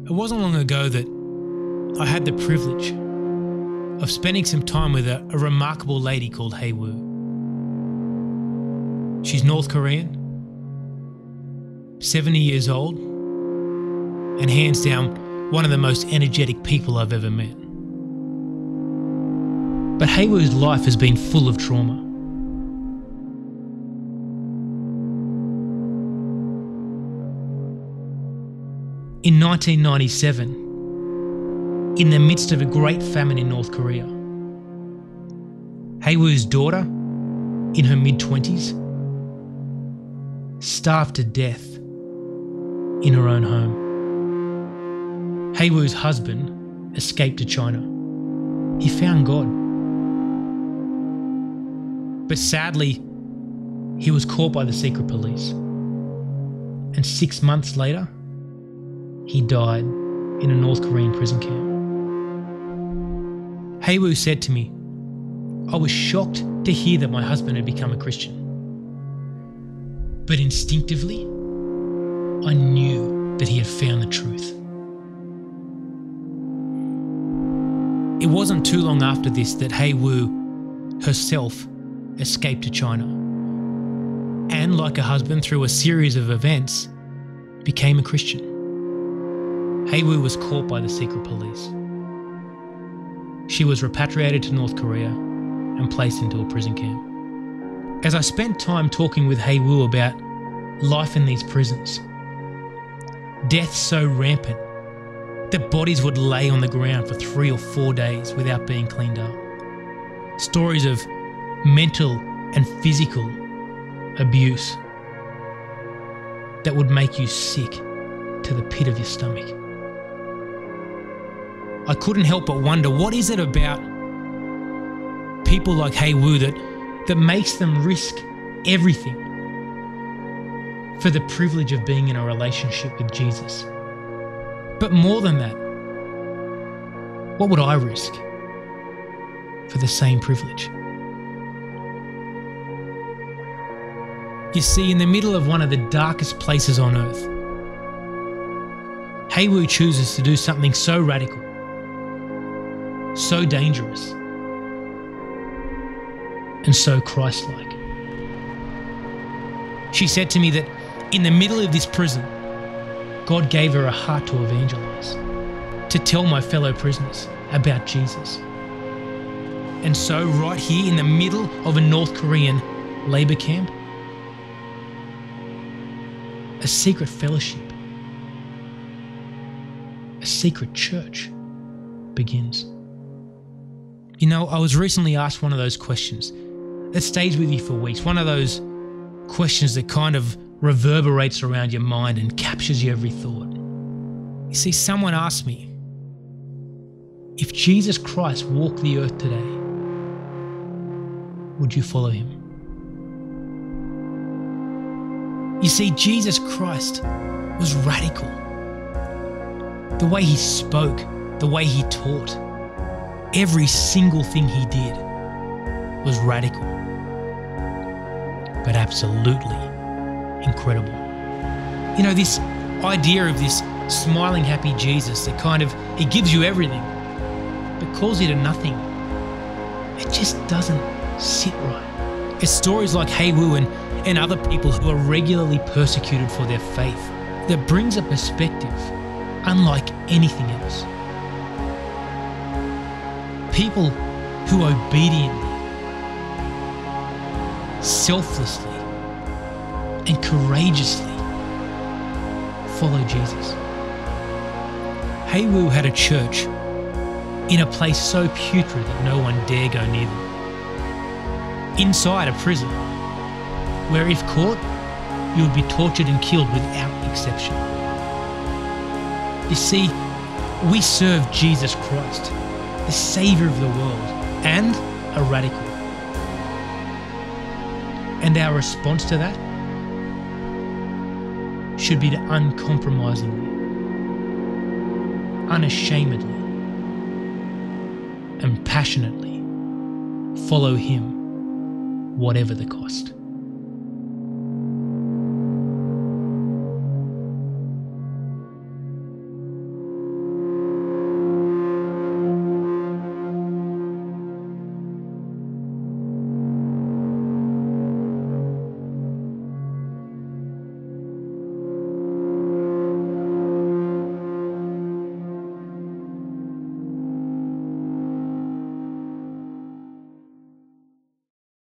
It wasn't long ago that I had the privilege of spending some time with a remarkable lady called Hea-Woo. She's North Korean, 70 years old, and hands down one of the most energetic people I've ever met. But Hea-Woo's life has been full of trauma. In 1997, in the midst of a great famine in North Korea, Hea-Woo's daughter, in her mid-20s, starved to death in her own home. Hea-Woo's husband escaped to China. He found God. But sadly, he was caught by the secret police. And 6 months later, he died in a North Korean prison camp. Hea-Woo said to me, "I was shocked to hear that my husband had become a Christian. But instinctively, I knew that he had found the truth." It wasn't too long after this that Hea-Woo herself escaped to China. And like her husband, through a series of events, became a Christian. Hea-Woo was caught by the secret police. She was repatriated to North Korea and placed into a prison camp. As I spent time talking with Hea-Woo about life in these prisons, death so rampant that bodies would lay on the ground for 3 or 4 days without being cleaned up. Stories of mental and physical abuse that would make you sick to the pit of your stomach. I couldn't help but wonder, what is it about people like Hea-Woo that makes them risk everything for the privilege of being in a relationship with Jesus? But more than that, what would I risk for the same privilege? You see, in the middle of one of the darkest places on earth, Hea-Woo chooses to do something so radical, so dangerous, and so Christ-like. She said to me that in the middle of this prison, God gave her a heart to evangelize, to tell my fellow prisoners about Jesus. And so right here in the middle of a North Korean labor camp, a secret fellowship, a secret church begins. You know, I was recently asked one of those questions that stays with you for weeks, one of those questions that kind of reverberates around your mind and captures your every thought. You see, someone asked me, if Jesus Christ walked the earth today, would you follow him? You see, Jesus Christ was radical. The way he spoke, the way he taught, every single thing he did was radical, but absolutely incredible. You know, this idea of this smiling, happy Jesus that kind of, he gives you everything, but calls you to nothing. It just doesn't sit right. It's stories like Hea-Woo and other people who are regularly persecuted for their faith that brings a perspective unlike anything else. People who obediently, selflessly, and courageously follow Jesus. Hea-Woo had a church in a place so putrid that no one dare go near them. Inside a prison, where if caught, you would be tortured and killed without exception. You see, we serve Jesus Christ, the Saviour of the world, and a radical. And our response to that should be to uncompromisingly, unashamedly, and passionately follow him, whatever the cost.